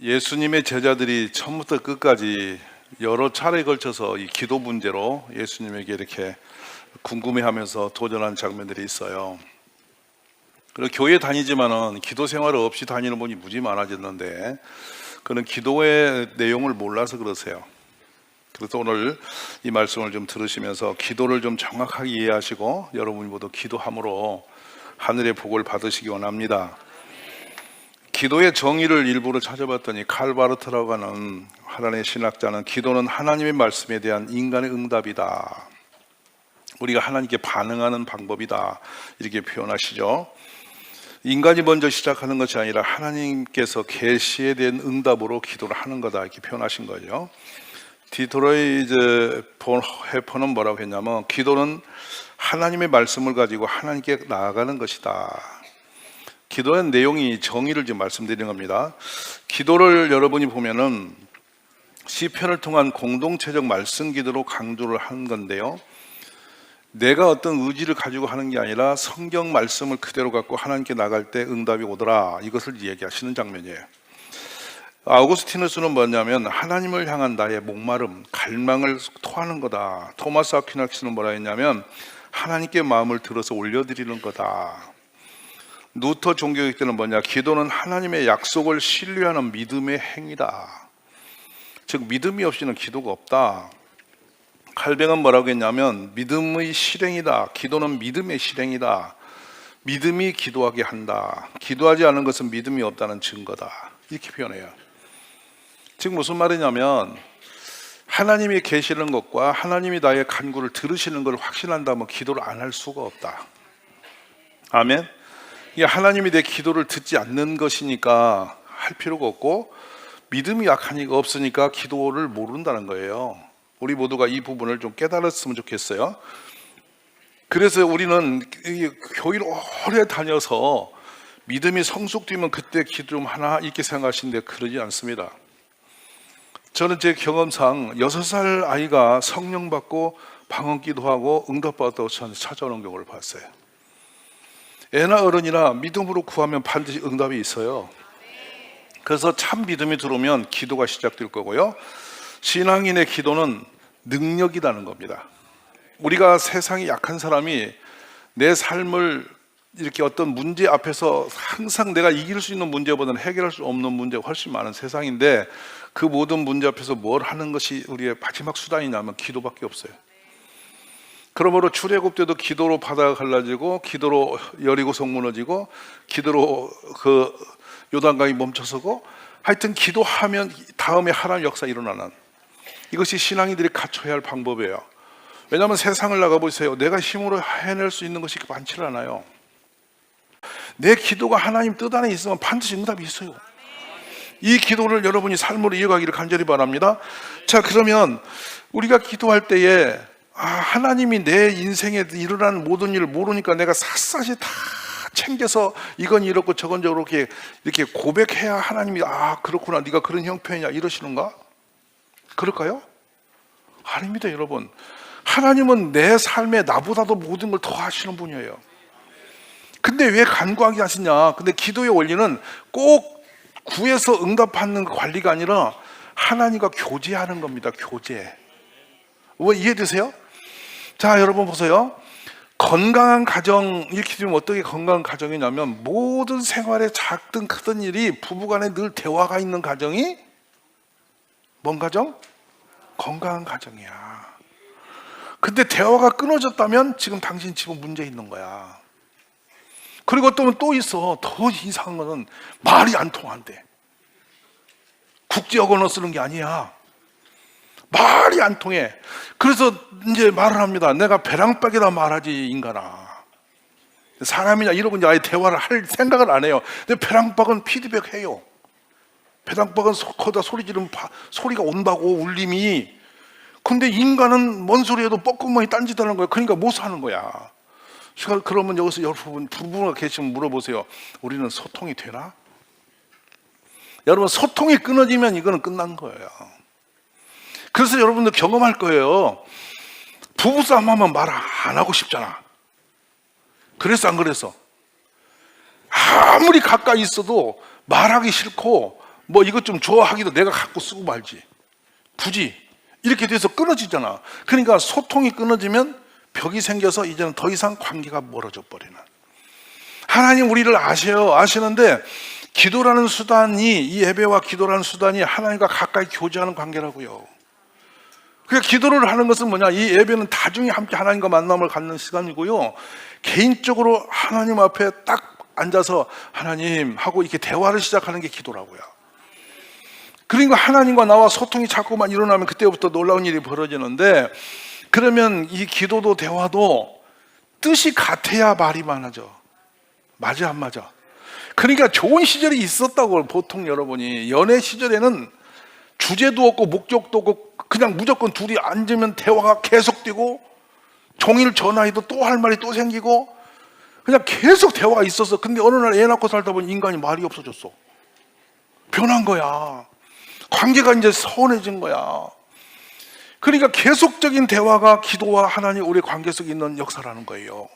예수님의 제자들이 처음부터 끝까지 여러 차례에 걸쳐서 이 기도 문제로 예수님에게 이렇게 궁금해하면서 도전하는 장면들이 있어요. 그리고 교회 다니지만은 기도 생활 없이 다니는 분이 무지 많아졌는데 그는 기도의 내용을 몰라서 그러세요. 그래서 오늘 이 말씀을 좀 들으시면서 기도를 좀 정확하게 이해하시고 여러분이 모두 기도함으로 하늘의 복을 받으시기 원합니다. 기도의 정의를 일부러 찾아봤더니 칼 바르트라고 하는 하나님의 신학자는 기도는 하나님의 말씀에 대한 인간의 응답이다, 우리가 하나님께 반응하는 방법이다, 이렇게 표현하시죠. 인간이 먼저 시작하는 것이 아니라 하나님께서 계시에 대한 응답으로 기도를 하는 거다, 이렇게 표현하신 거죠. 디트로이트 본 해퍼는 뭐라고 했냐면 기도는 하나님의 말씀을 가지고 하나님께 나아가는 것이다. 기도의 내용이 정의를 지금 말씀드리는 겁니다. 기도를 여러분이 보면은 시편을 통한 공동체적 말씀 기도로 강조를 한 건데요, 내가 어떤 의지를 가지고 하는 게 아니라 성경 말씀을 그대로 갖고 하나님께 나갈 때 응답이 오더라, 이것을 얘기하시는 장면이에요. 아우구스티누스는 뭐냐면 하나님을 향한 나의 목마름, 갈망을 토하는 거다. 토마스 아퀴나스는 뭐라 했냐면 하나님께 마음을 들어서 올려드리는 거다. 루터 종교학 때는 뭐냐, 기도는 하나님의 약속을 신뢰하는 믿음의 행위다. 즉 믿음이 없이는 기도가 없다. 칼뱅은 뭐라고 했냐면 믿음의 실행이다. 기도는 믿음의 실행이다. 믿음이 기도하게 한다. 기도하지 않은 것은 믿음이 없다는 증거다, 이렇게 표현해요. 즉 무슨 말이냐면 하나님이 계시는 것과 하나님이 나의 간구를 들으시는 걸 확신한다면 기도를 안 할 수가 없다. 아멘. 하나님이 내 기도를 듣지 않는 것이니까 할 필요가 없고, 믿음이 약하니까 없으니까 기도를 모른다는 거예요. 우리 모두가 이 부분을 좀 깨달았으면 좋겠어요. 그래서 우리는 교회를 오래 다녀서 믿음이 성숙되면 그때 기도 좀 하나 이렇게 생각하시는데 그러지 않습니다. 저는 제 경험상 6살 아이가 성령 받고 방언 기도하고 응답받았다고 저한테 찾아오는 경우를 봤어요. 애나 어른이나 믿음으로 구하면 반드시 응답이 있어요. 그래서 참 믿음이 들어오면 기도가 시작될 거고요, 신앙인의 기도는 능력이라는 겁니다. 우리가 세상이 약한 사람이 내 삶을 이렇게 어떤 문제 앞에서 항상 내가 이길 수 있는 문제보다는 해결할 수 없는 문제가 훨씬 많은 세상인데, 그 모든 문제 앞에서 뭘 하는 것이 우리의 마지막 수단이냐면 기도밖에 없어요. 그러므로 출애굽 때도 기도로 바다가 갈라지고, 기도로 여리고성 무너지고, 기도로 그 요단강이 멈춰서고, 하여튼 기도하면 다음에 하나님 역사 일어나는, 이것이 신앙인들이 갖춰야 할 방법이에요. 왜냐하면 세상을 나가보세요. 내가 힘으로 해낼 수 있는 것이 많지 않아요. 내 기도가 하나님 뜻 안에 있으면 반드시 응답이 있어요. 이 기도를 여러분이 삶으로 이어가기를 간절히 바랍니다. 자, 그러면 우리가 기도할 때에 하나님이 내 인생에 일어나는 모든 일을 모르니까 내가 샅샅이 다 챙겨서 이건 이렇고 저건 저렇게 이렇게 고백해야 하나님이 그렇구나, 네가 그런 형편이냐 이러시는가? 그럴까요? 아닙니다. 여러분, 하나님은 내 삶에 나보다도 모든 걸 더 하시는 분이에요. 근데 왜 간구하게 하시냐? 근데 기도의 원리는 꼭 구해서 응답하는 관리가 아니라 하나님과 교제하는 겁니다. 교제. 뭐 이해되세요? 자, 여러분 보세요. 건강한 가정, 이렇게 되면 어떻게 건강한 가정이냐면 모든 생활에 작든 크든 일이 부부간에 늘 대화가 있는 가정이 뭔 가정? 건강한 가정이야. 근데 대화가 끊어졌다면 지금 당신 집은 문제 있는 거야. 그리고 또 있어. 더 이상한 거는 말이 안 통한대. 국제어권어 쓰는 게 아니야. 말이 안 통해. 그래서 이제 말을 합니다. 내가 배랑박에다 말하지 인간아. 사람이냐 이러고 이제 아예 대화를 할 생각을 안 해요. 근데 배랑박은 피드백해요. 배랑박은 거기다 소리 지르면 소리가 온다고, 울림이. 근데 인간은 뭔 소리 해도 뻐끔하게 딴짓하는 거야. 그러니까 못 사는 거야. 그러면 여기서 여러분 부부가 계시면 물어보세요. 우리는 소통이 되나? 여러분, 소통이 끊어지면 이거는 끝난 거예요. 그래서 여러분들 경험할 거예요. 부부싸움 하면 말 안 하고 싶잖아. 그래서 안 그래서? 아무리 가까이 있어도 말하기 싫고 뭐 이것 좀 줘 하기도 내가 갖고 쓰고 말지. 굳이 이렇게 돼서 끊어지잖아. 그러니까 소통이 끊어지면 벽이 생겨서 이제는 더 이상 관계가 멀어져 버리는. 하나님 우리를 아시는데 기도라는 수단이, 이 예배와 기도라는 수단이 하나님과 가까이 교제하는 관계라고요. 그러니까 기도를 하는 것은 뭐냐, 이 예배는 다중이 함께 하나님과 만남을 갖는 시간이고요, 개인적으로 하나님 앞에 딱 앉아서 하나님 하고 이렇게 대화를 시작하는 게 기도라고요. 그러니까 하나님과 나와 소통이 자꾸만 일어나면 그때부터 놀라운 일이 벌어지는데, 그러면 이 기도도 대화도 뜻이 같아야 말이 많아져. 맞아 안 맞아? 그러니까 좋은 시절이 있었다고. 보통 여러분이 연애 시절에는 주제도 없고 목적도 없고 그냥 무조건 둘이 앉으면 대화가 계속되고, 종일 전화해도 또 할 말이 또 생기고, 그냥 계속 대화가 있었어. 근데 어느 날 애 낳고 살다 보니 인간이 말이 없어졌어. 변한 거야. 관계가 이제 서운해진 거야. 그러니까 계속적인 대화가 기도와 하나님 우리 관계 속에 있는 역사라는 거예요.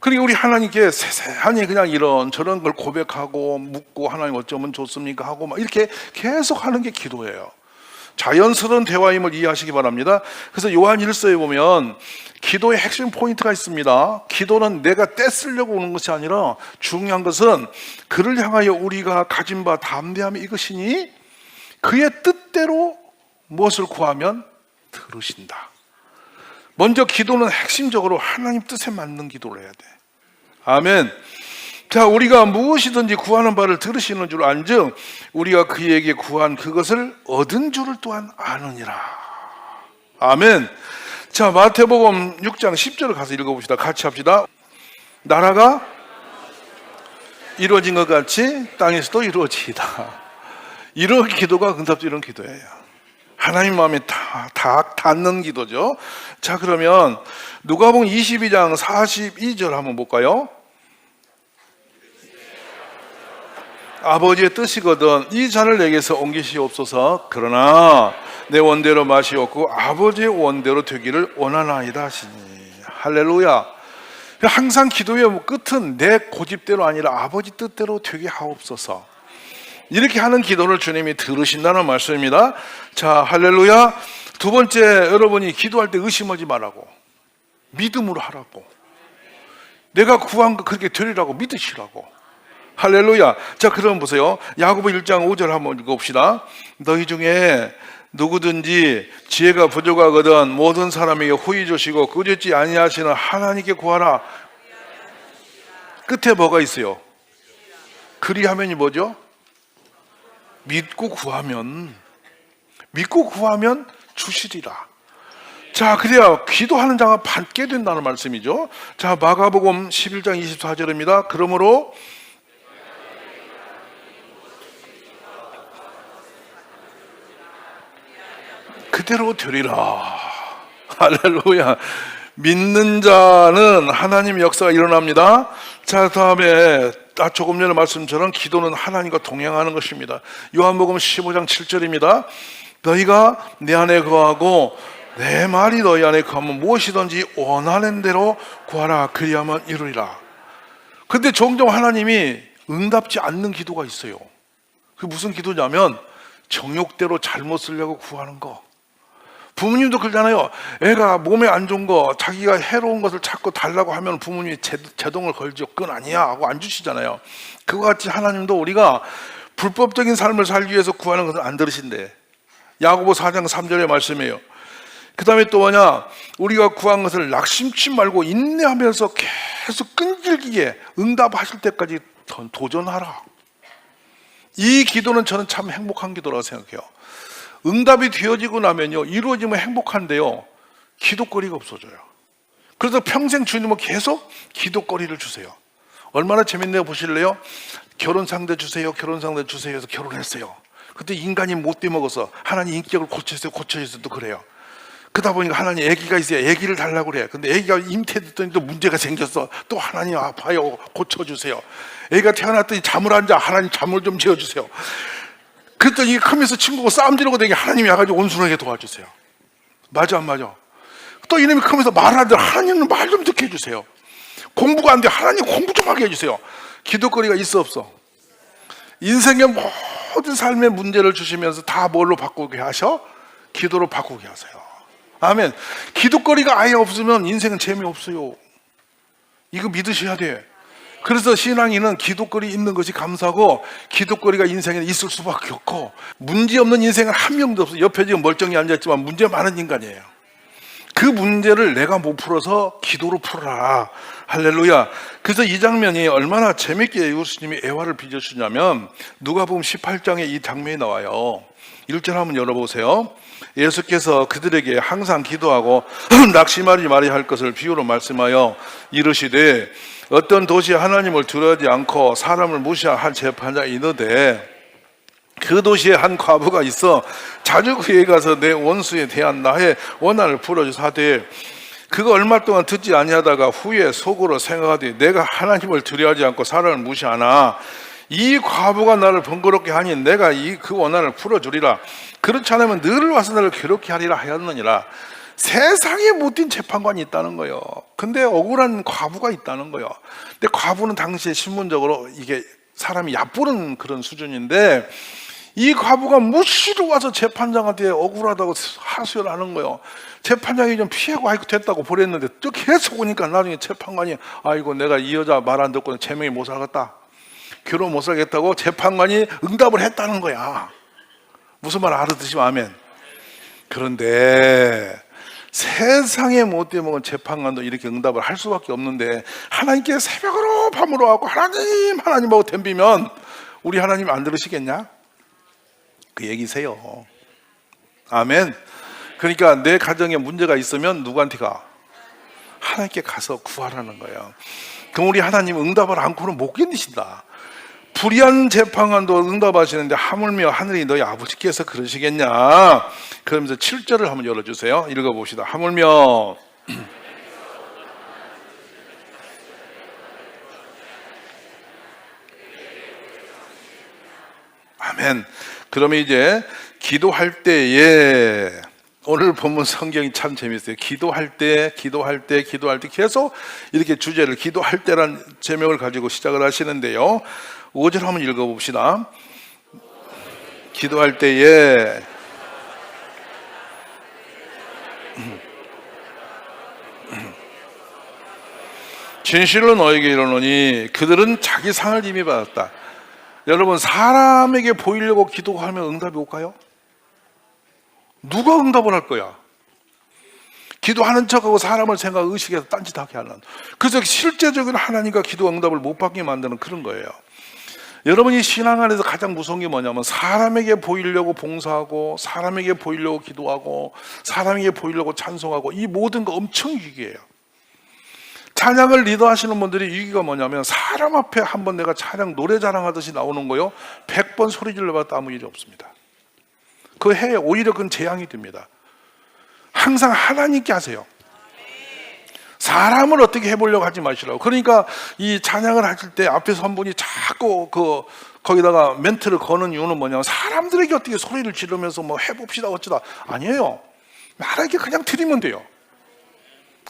그러니까 우리 하나님께 세세하니 그냥 이런 저런 걸 고백하고 묻고, 하나님 어쩌면 좋습니까 하고 막 이렇게 계속 하는 게 기도예요. 자연스러운 대화임을 이해하시기 바랍니다. 그래서 요한 1서에 보면 기도의 핵심 포인트가 있습니다. 기도는 내가 떼쓰려고 오는 것이 아니라 중요한 것은 그를 향하여 우리가 가진 바 담대함이 이것이니 그의 뜻대로 무엇을 구하면 들으신다. 먼저 기도는 핵심적으로 하나님 뜻에 맞는 기도를 해야 돼. 아멘. 자, 우리가 무엇이든지 구하는 바를 들으시는 줄 안즉 우리가 그에게 구한 그것을 얻은 줄을 또한 아느니라. 아멘. 자, 마태복음 6장 10절을 가서 읽어봅시다. 같이 합시다. 나라가 이루어진 것 같이 땅에서도 이루어지이다. 이런 기도가 응답도 이런 기도예요. 하나님 마음에 다 닿는 기도죠. 자, 그러면 누가복음 22장 42절 한번 볼까요? 아버지의 뜻이거든 이 잔을 내게서 옮기시옵소서. 그러나 내 원대로 맛이 없고 아버지의 원대로 되기를 원하나이다 하시니. 할렐루야. 항상 기도의 끝은 내 고집대로 아니라 아버지 뜻대로 되게 하옵소서. 이렇게 하는 기도를 주님이 들으신다는 말씀입니다. 자, 할렐루야. 두 번째, 여러분이 기도할 때 의심하지 말라고, 믿음으로 하라고. 내가 구한 거 그렇게 되리라고 믿으시라고. 할렐루야. 자, 그럼 보세요. 야고보 1장 5절 한번 읽어봅시다. 너희 중에 누구든지 지혜가 부족하거든 모든 사람에게 후히 주시고 꾸짖지 아니하시는 하나님께 구하라. 끝에 뭐가 있어요? 그리하면이 뭐죠? 믿고 구하면 주시리라. 자, 그래야 기도하는 자가 받게 된다는 말씀이죠. 자, 마가복음 11장 24절입니다. 그러므로 그대로 되리라. 할렐루야. 믿는 자는 하나님의 역사가 일어납니다. 자, 다음에 조금 전에 말씀처럼 기도는 하나님과 동행하는 것입니다. 요한복음 15장 7절입니다. 너희가 내 안에 거하고 내 말이 너희 안에 거하면 무엇이든지 원하는 대로 구하라. 그리하면 이루리라. 근데 종종 하나님이 응답지 않는 기도가 있어요. 그게 무슨 기도냐면 정욕대로 잘못 쓰려고 구하는 거. 부모님도 그러잖아요. 애가 몸에 안 좋은 거, 자기가 해로운 것을 자꾸 달라고 하면 부모님이 제동을 걸죠. 그건 아니야 하고 안 주시잖아요. 그와 같이 하나님도 우리가 불법적인 삶을 살기 위해서 구하는 것을 안 들으신대. 야고보 4장 3절의 말씀이에요. 그 다음에 또 뭐냐, 우리가 구한 것을 낙심치 말고 인내하면서 계속 끈질기게 응답하실 때까지 도전하라. 이 기도는 저는 참 행복한 기도라고 생각해요. 응답이 되어지고 나면요, 이루어지면 행복한데요, 기도거리가 없어져요. 그래서 평생 주님은 계속 기도거리를 주세요. 얼마나 재밌네요. 보실래요? 결혼 상대 주세요, 결혼 상대 주세요 해서 결혼했어요. 그때 인간이 못돼 먹어서 하나님 인격을 고쳐주세요 또 그래요. 그러다 보니까 하나님 아기가 있어요. 아기를 달라고 그래요. 근데 아기가 잉태됐더니 또 문제가 생겼어. 또 하나님 아파요, 고쳐주세요. 아기가 태어났더니 잠을 안 자. 하나님 잠을 좀 재워주세요. 그랬더니 크면서 친구가 싸움 지르고 되게 하나님이 와가지고 온순하게 도와주세요. 맞아 안 맞아? 또 이놈이 크면서 말을 안 들어. 하나님은 말 좀 듣게 해주세요. 공부가 안 돼. 하나님 공부 좀 하게 해주세요. 기도거리가 있어 없어? 인생의 모든 삶의 문제를 주시면서 다 뭘로 바꾸게 하셔? 기도로 바꾸게 하세요. 아멘. 기도거리가 아예 없으면 인생은 재미없어요. 이거 믿으셔야 돼. 그래서 신앙인은 기도거리 있는 것이 감사하고, 기도거리가 인생에 있을 수밖에 없고, 문제 없는 인생은 한 명도 없어요. 옆에 지금 멀쩡히 앉아있지만 문제 많은 인간이에요. 그 문제를 내가 못 풀어서 기도로 풀어라. 할렐루야. 그래서 이 장면이 얼마나 재밌게 예수님이 애화를 빚어주냐면, 누가복음 18장에 이 장면이 나와요. 1절 한번 열어보세요. 예수께서 그들에게 항상 기도하고 낙심하지 말아야 할 것을 비유로 말씀하여 이르시되, 어떤 도시에 하나님을 두려워하지 않고 사람을 무시한 재판장이 있는데, 그 도시에 한 과부가 있어 자주 그에 가서 내 원수에 대한 나의 원한을 풀어주사 하되, 그가 얼마 동안 듣지 아니하다가 후에 속으로 생각하되, 내가 하나님을 두려워하지 않고 사람을 무시하나 이 과부가 나를 번거롭게 하니 내가 그 원한을 풀어주리라. 그렇지 않으면 늘 와서 나를 괴롭게 하리라 하였느니라. 세상에 못된 재판관이 있다는 거예요. 근데 억울한 과부가 있다는 거예요. 근데 과부는 당시에 신문적으로 이게 사람이 얕보는 그런 수준인데, 이 과부가 무시로 와서 재판장한테 억울하다고 하소연을 하는 거예요. 재판장이 좀 피하고 아이고 됐다고 보냈는데, 또 계속 오니까 나중에 재판관이 아이고 내가 이 여자 말 안 듣고는 제명이 못 살겠다, 결혼 못 살겠다고 재판관이 응답을 했다는 거야. 무슨 말 알아듣으시면 아멘. 그런데 세상에 못돼 먹은 재판관도 이렇게 응답을 할 수밖에 없는데, 하나님께 새벽으로 밤으로 와서 하나님하고 덤비면 우리 하나님 안 들으시겠냐? 그 얘기세요. 아멘. 그러니까 내 가정에 문제가 있으면 누구한테 가? 하나님께 가서 구하라는 거예요. 그럼 우리 하나님 응답을 않고는 못 견디신다. 불의한 재판관도 응답하시는데 하물며 하늘이 너희 아버지께서 그러시겠냐? 그러면서 7절을 한번 열어주세요. 읽어봅시다. 하물며 아멘. 그러면 이제 기도할 때에, 오늘 본문 성경이 참 재밌어요. 기도할 때 계속 이렇게 주제를 기도할 때란 제목을 가지고 시작을 하시는데요. 5절 한번 읽어봅시다. 기도할 때에 진실로 너에게 이르노니 그들은 자기 상을 이미 받았다. 여러분, 사람에게 보이려고 기도하면 응답이 올까요? 누가 응답을 할 거야? 기도하는 척하고 사람을 생각 의식해서 딴짓하게 하는, 그래서 실제적인 하나님과 기도 응답을 못 받게 만드는 그런 거예요. 여러분이 신앙 안에서 가장 무서운 게 뭐냐면, 사람에게 보이려고 봉사하고 사람에게 보이려고 기도하고 사람에게 보이려고 찬송하고, 이 모든 거 엄청 위기예요. 찬양을 리더하시는 분들이 위기가 뭐냐면, 사람 앞에 한번 내가 찬양 노래 자랑하듯이 나오는 거요, 100번 소리 질러봐도 아무 일이 없습니다. 그 해에 오히려 그건 재앙이 됩니다. 항상 하나님께 하세요. 사람을 어떻게 해보려고 하지 마시라고. 그러니까 이 찬양을 하실 때 앞에서 한 분이 자꾸 거기다가 멘트를 거는 이유는 뭐냐면, 사람들에게 어떻게 소리를 지르면서 뭐 해봅시다 어쩌다, 아니에요. 하나님께 그냥 드리면 돼요.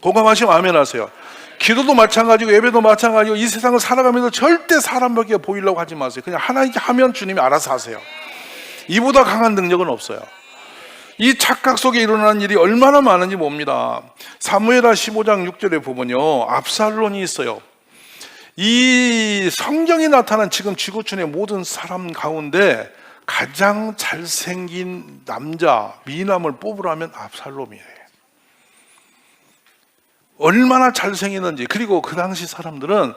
공감하시면 아멘 하세요. 기도도 마찬가지고 예배도 마찬가지고, 이 세상을 살아가면서 절대 사람에게 보이려고 하지 마세요. 그냥 하나님께 하면 주님이 알아서 하세요. 이보다 강한 능력은 없어요. 이 착각 속에 일어나는 일이 얼마나 많은지 봅니다. 사무엘하 15장 6절에 보면요, 압살론이 있어요. 이 성경에 나타난 지금 지구촌의 모든 사람 가운데 가장 잘생긴 남자, 미남을 뽑으라면 압살롬이에요. 얼마나 잘생겼는지. 그리고 그 당시 사람들은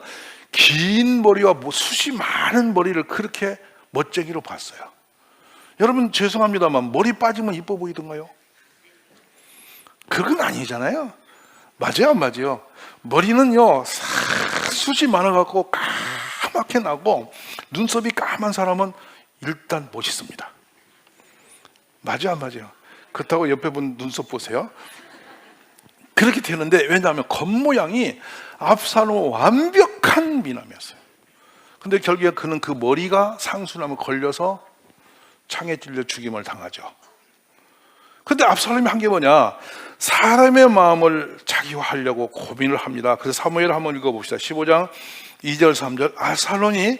긴 머리와 숱이 많은 머리를 그렇게 멋쟁이로 봤어요. 여러분, 죄송합니다만 머리 빠지면 이뻐 보이던가요? 그건 아니잖아요. 맞아요, 안 맞아요? 머리는요, 숱이 많아갖고 까맣게 나고 눈썹이 까만 사람은 일단 멋있습니다. 맞아요, 안 맞아요? 그렇다고 옆에 분 눈썹 보세요. 그렇게 되는데, 왜냐하면 겉모양이 압살롬 완벽한 미남이었어요. 근데 결국에 그는 그 머리가 상수나무 걸려서 창에 찔려 죽임을 당하죠. 근데 압살롬이 한 게 뭐냐? 사람의 마음을 자기화하려고 고민을 합니다. 그래서 사무엘 한번 읽어봅시다. 15장 2절 3절. 압살롬이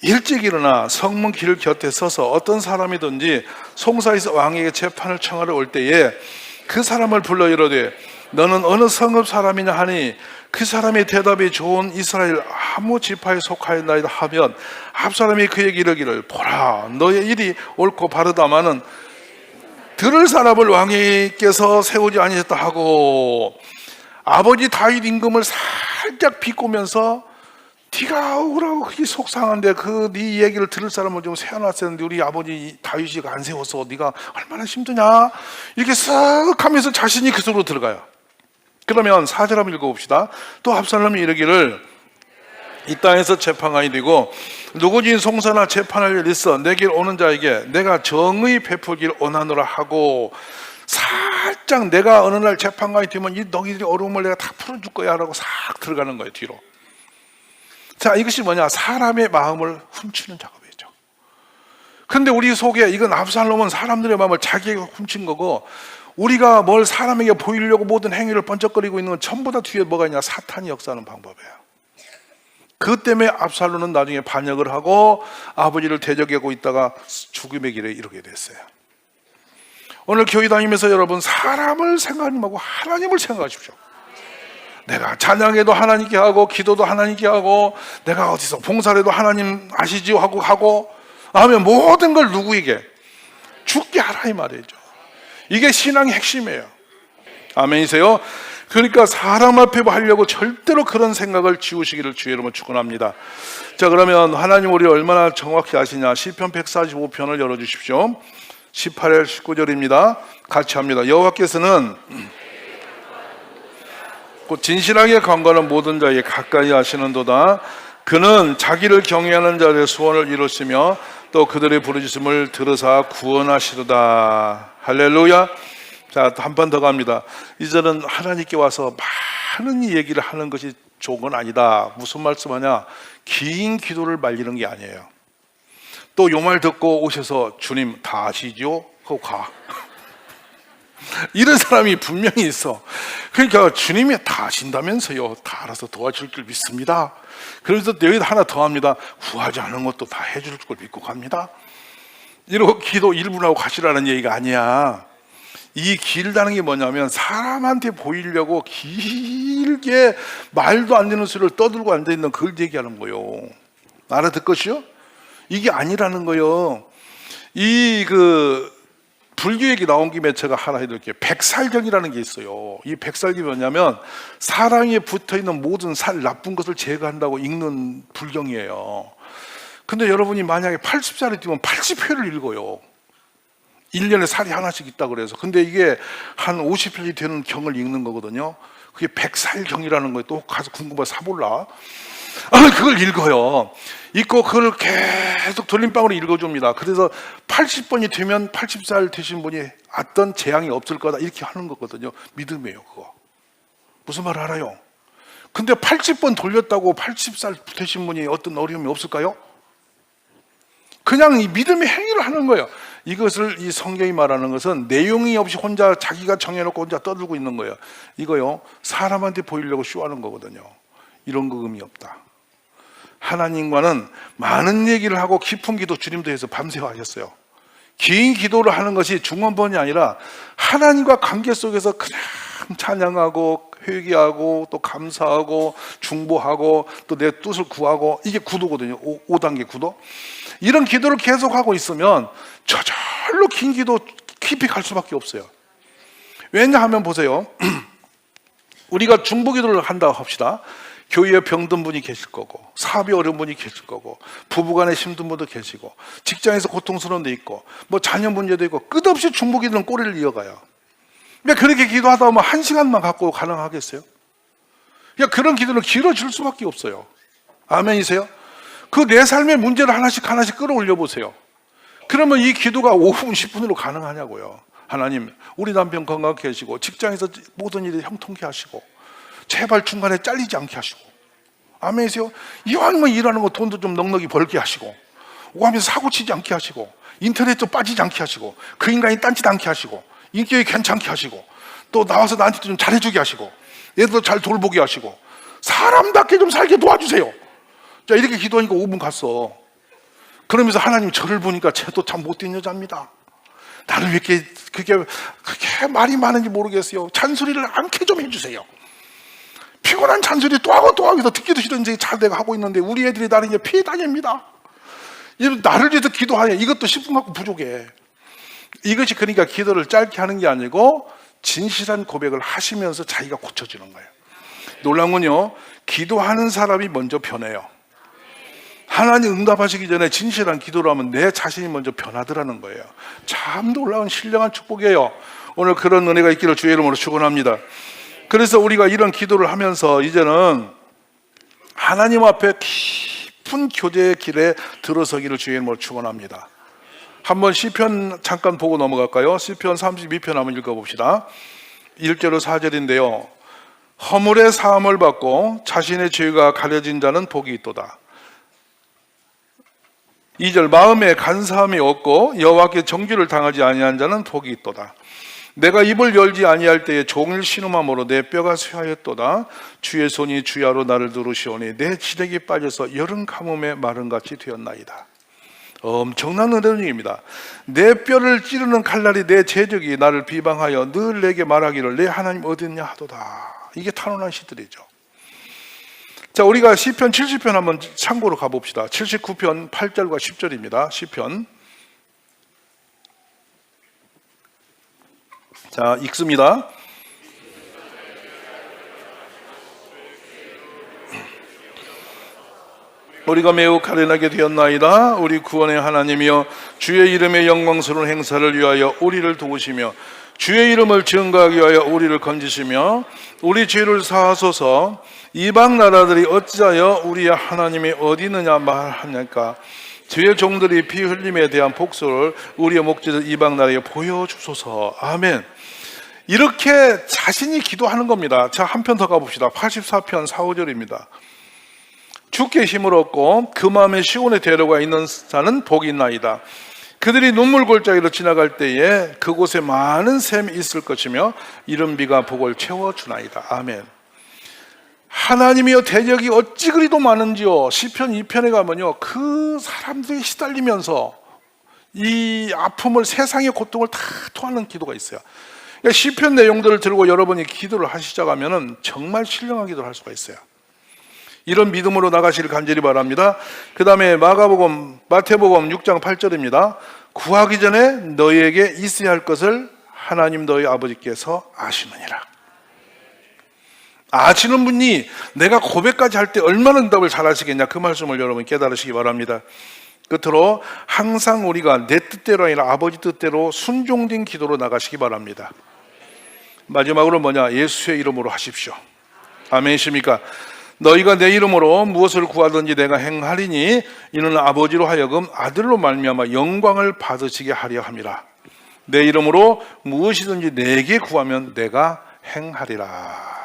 일찍 일어나 성문 길 곁에 서서 어떤 사람이든지 송사에서 왕에게 재판을 청하러 올 때에 그 사람을 불러 이르되 너는 어느 성읍 사람이냐 하니 그 사람의 대답이 좋은 이스라엘 아무 지파에 속하였나이다 하면 앞 사람이 그에게 이르기를 보라 너의 일이 옳고 바르다마는 들을 사람을 왕께서 세우지 아니했다 하고 아버지 다윗 임금을 살짝 비꼬면서 네가 억울하고 그게 속상한데 그 네 얘기를 들을 사람을 좀 세워놨었는데 우리 아버지 다윗이 안 세워서 네가 얼마나 힘드냐 이렇게 쓱 하면서 자신이 그 속으로 들어가요. 그러면 4절 한번 읽어봅시다. 또 압살롬이 이르기를 이 땅에서 재판관이 되고 누구지 송사나 재판할 일 있어 내게 오는 자에게 내가 정의 베풀기를 원하노라 하고 살짝 내가 어느 날 재판관이 되면 이 너희들의 어려움을 내가 다 풀어줄 거야 라고 싹 들어가는 거예요. 뒤로. 자, 이것이 뭐냐? 사람의 마음을 훔치는 작업이죠. 그런데 우리 속에 이건 압살롬은 사람들의 마음을 자기에게 훔친 거고 우리가 뭘 사람에게 보이려고 모든 행위를 번쩍거리고 있는 건 전부 다 뒤에 뭐가 있냐? 사탄이 역사하는 방법이에요. 그 때문에 압살롬은 나중에 반역을 하고 아버지를 대적하고 있다가 죽음의 길에 이르게 됐어요. 오늘 교회 다니면서 여러분 사람을 생각하지 말고 하나님을 생각하십시오. 내가 찬양해도 하나님께 하고 기도도 하나님께 하고 내가 어디서 봉사를 해도 하나님 아시지요 하고 하면 모든 걸 누구에게? 죽게 하라 이 말이죠. 이게 신앙의 핵심이에요. 아멘이세요? 그러니까 사람 앞에 하려고 절대로 그런 생각을 지우시기를 주의 이름으로 축원합니다. 자, 그러면 하나님 우리 얼마나 정확히 아시냐? 시편 145편을 열어주십시오. 18절 19절입니다. 같이 합니다. 여호와께서는 곧 진실하게 간구하는 모든 자에게 가까이 하시는도다. 그는 자기를 경외하는 자들의 소원을 이루시며 또 그들의 부르짖음을 들으사 구원하시도다. 할렐루야. 자, 한 번 더 갑니다. 이제는 하나님께 와서 많은 얘기를 하는 것이 좋은 건 아니다. 무슨 말씀하냐? 긴 기도를 말리는 게 아니에요. 또 요 말 듣고 오셔서 주님 다 아시죠? 하고 가. 이런 사람이 분명히 있어. 그러니까 주님이 다 아신다면서요. 다 알아서 도와줄 줄 믿습니다. 그래서 여기 하나 더 합니다. 구하지 않은 것도 다 해줄 걸 믿고 갑니다. 이러고 기도 1분 하고 가시라는 얘기가 아니야. 이 길다는 게 뭐냐면 사람한테 보이려고 길게 말도 안 되는 소리를 떠들고 앉아있는 그걸 얘기하는 거예요. 알아듣겠어요? 이게 아니라는 거예요. 불교 얘기 나온 김에 제가 하나 해드릴게요. 백살경이라는 게 있어요. 이 백살경이 뭐냐면 사랑에 붙어있는 모든 나쁜 것을 제거한다고 읽는 불경이에요. 근데 여러분이 만약에 80살이 되면 80회를 읽어요. 1년에 살이 하나씩 있다 그래서. 근데 이게 한 50편이 되는 경을 읽는 거거든요. 그게 백살경이라는 거예요. 또 가서 궁금해 사볼라. 그걸 읽어요. 읽고 그걸 계속 돌림방으로 읽어줍니다. 그래서 80번이 되면 80살 되신 분이 어떤 재앙이 없을 거다 이렇게 하는 거거든요. 믿음이에요. 그거 무슨 말 알아요? 근데 80번 돌렸다고 80살 되신 분이 어떤 어려움이 없을까요? 그냥 이 믿음의 행위를 하는 거예요. 이것을 이 성경이 말하는 것은 내용이 없이 혼자 자기가 정해놓고 혼자 떠들고 있는 거예요. 이거요 사람한테 보이려고 쇼하는 거거든요. 이런 거 의미 없다. 하나님과는 많은 얘기를 하고 깊은 기도 주님도 해서 밤새 하셨어요. 긴 기도를 하는 것이 중원번이 아니라 하나님과 관계 속에서 그냥 찬양하고 회개하고 또 감사하고 중보하고 또 내 뜻을 구하고 이게 구도거든요. 5단계 구도. 이런 기도를 계속하고 있으면 저절로 긴 기도 깊이 갈 수밖에 없어요. 왜냐하면 보세요. 우리가 중보 기도를 한다고 합시다. 교회에 병든 분이 계실 거고 사업이 어려운 분이 계실 거고 부부간에 힘든 분도 계시고 직장에서 고통스러운 데 있고 뭐 자녀 문제도 있고 끝없이 중보 기도는 꼬리를 이어가요. 그러니까 그렇게 기도하다 보면 1시간만 갖고 가능하겠어요? 그러니까 그런 기도는 길어질 수밖에 없어요. 아멘이세요? 그 내 삶의 문제를 하나씩 끌어올려 보세요. 그러면 이 기도가 5분 10분으로 가능하냐고요. 하나님 우리 남편 건강하게 하시고 직장에서 모든 일이 형통케 하시고 제발 중간에 잘리지 않게 하시고 아멘이세요? 이왕이면 일하는 거 돈도 좀 넉넉히 벌게 하시고 오가면서 사고 치지 않게 하시고 인터넷도 빠지지 않게 하시고 그 인간이 딴짓 않게 하시고 인격이 괜찮게 하시고 또 나와서 나한테 좀 잘해주게 하시고 얘도 잘 돌보게 하시고 사람답게 좀 살게 도와주세요. 자 이렇게 기도하니까 5분 갔어. 그러면서 하나님 저를 보니까 쟤도 참 못된 여자입니다. 나를 왜 이렇게 그게 말이 많은지 모르겠어요. 잔소리를 않게 좀 해주세요. 피곤한 잔소리 또 하고 또 하고 해서 듣기도 싫은지 잘 내가 하고 있는데 우리 애들이 나를 이제 피해 다닙니다. 나를 위해서 기도하냐, 이것도 10분 갖고 부족해. 이것이 그러니까 기도를 짧게 하는 게 아니고 진실한 고백을 하시면서 자기가 고쳐지는 거예요. 놀라운 건요, 기도하는 사람이 먼저 변해요. 하나님 응답하시기 전에 진실한 기도를 하면 내 자신이 먼저 변하더라는 거예요. 참 놀라운 신령한 축복이에요. 오늘 그런 은혜가 있기를 주의 이름으로 축원합니다. 그래서 우리가 이런 기도를 하면서 이제는 하나님 앞에 깊은 교제의 길에 들어서기를 주의 이름으로 축원합니다. 한번 시편 잠깐 보고 넘어갈까요? 시편 32편 한번 읽어봅시다. 1절로 4절인데요. 허물의 사함을 받고 자신의 죄가 가려진 자는 복이 있도다. 2절, 마음에 간사함이 없고 여호와께 정죄를 당하지 아니한 자는 복이 있도다. 내가 입을 열지 아니할 때에 종일 신음함으로 내 뼈가 쇠하였도다. 주의 손이 주야로 나를 누르시오니 내 지력이 빠져서 여름 가뭄에 마른같이 되었나이다. 엄청난 은혜입니다. 내 뼈를 찌르는 칼날이 내 제적이 나를 비방하여 늘 내게 말하기를 내 하나님 어디 있냐 하도다. 이게 탄원한 시들이죠. 자, 우리가 시편 70편 한번 참고로 가봅시다. 79편 8절과 10절입니다. 시편. 자, 읽습니다. 우리가 매우 가련하게 되었나이다. 우리 구원의 하나님이여, 주의 이름의 영광스러운 행사를 위하여 우리를 도우시며 주의 이름을 증거하기 위하여 우리를 건지시며 우리 죄를 사하소서. 이방 나라들이 어찌하여 우리의 하나님이 어디 있느냐 말하냐까. 주의 종들이 피 흘림에 대한 복수를 우리의 목젖을 이방 나라에 보여주소서. 아멘. 이렇게 자신이 기도하는 겁니다. 자, 한 편 더 가봅시다. 84편 4, 5절입니다. 주께 힘을 얻고 그 마음에 시온의 대로가 있는 자는 복이 있나이다. 그들이 눈물 골짜기로 지나갈 때에 그곳에 많은 샘이 있을 것이며 이른 비가 복을 채워주나이다. 아멘. 하나님이여, 대적이 어찌 그리도 많은지요. 시편 2편에 가면요, 그 사람들이 시달리면서 이 아픔을, 세상의 고통을 다 토하는 기도가 있어요. 그러니까 시편 내용들을 들고 여러분이 기도를 하시자면 정말 신령한 기도를 할 수가 있어요. 이런 믿음으로 나가시길 간절히 바랍니다. 그 다음에 마태복음 6장 8절입니다. 구하기 전에 너희에게 있어야 할 것을 하나님 너희 아버지께서 아시느니라. 아시는 분이 내가 고백까지 할 때 얼마나 응답을 잘 하시겠냐, 그 말씀을 여러분 깨달으시기 바랍니다. 끝으로 항상 우리가 내 뜻대로 아니라 아버지 뜻대로 순종된 기도로 나가시기 바랍니다. 마지막으로 뭐냐, 예수의 이름으로 하십시오. 아멘이십니까? 너희가 내 이름으로 무엇을 구하든지 내가 행하리니 이는 아버지로 하여금 아들로 말미암아 영광을 받으시게 하려 함이라. 내 이름으로 무엇이든지 내게 구하면 내가 행하리라.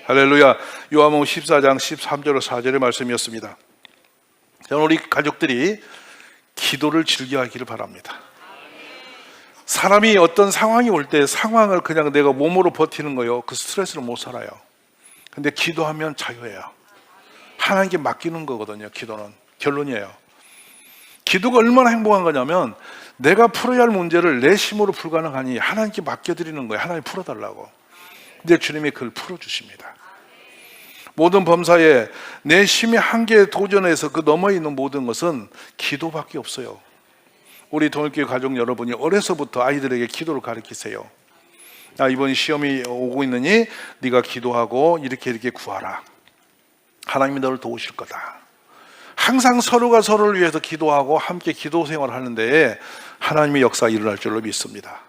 할렐루야. 요한복음 14장 13절로 4절의 말씀이었습니다. 저는 우리 가족들이 기도를 즐겨하기를 바랍니다. 사람이 어떤 상황이 올 때 상황을 그냥 내가 몸으로 버티는 거예요. 그 스트레스를 못 살아요. 근데 기도하면 자유해요. 하나님께 맡기는 거거든요. 기도는 결론이에요. 기도가 얼마나 행복한 거냐면 내가 풀어야 할 문제를 내 힘으로 불가능하니 하나님께 맡겨드리는 거예요. 하나님 풀어달라고. 근데 주님이 그걸 풀어주십니다. 모든 범사에 내 힘의 한계에 도전해서 그 너머에 있는 모든 것은 기도밖에 없어요. 우리 동일교회 가족 여러분이 어려서부터 아이들에게 기도를 가르치세요. 이번 시험이 오고 있느니 네가 기도하고 이렇게 구하라. 하나님이 너를 도우실 거다. 항상 서로가 서로를 위해서 기도하고 함께 기도 생활을 하는데 하나님의 역사가 일어날 줄로 믿습니다.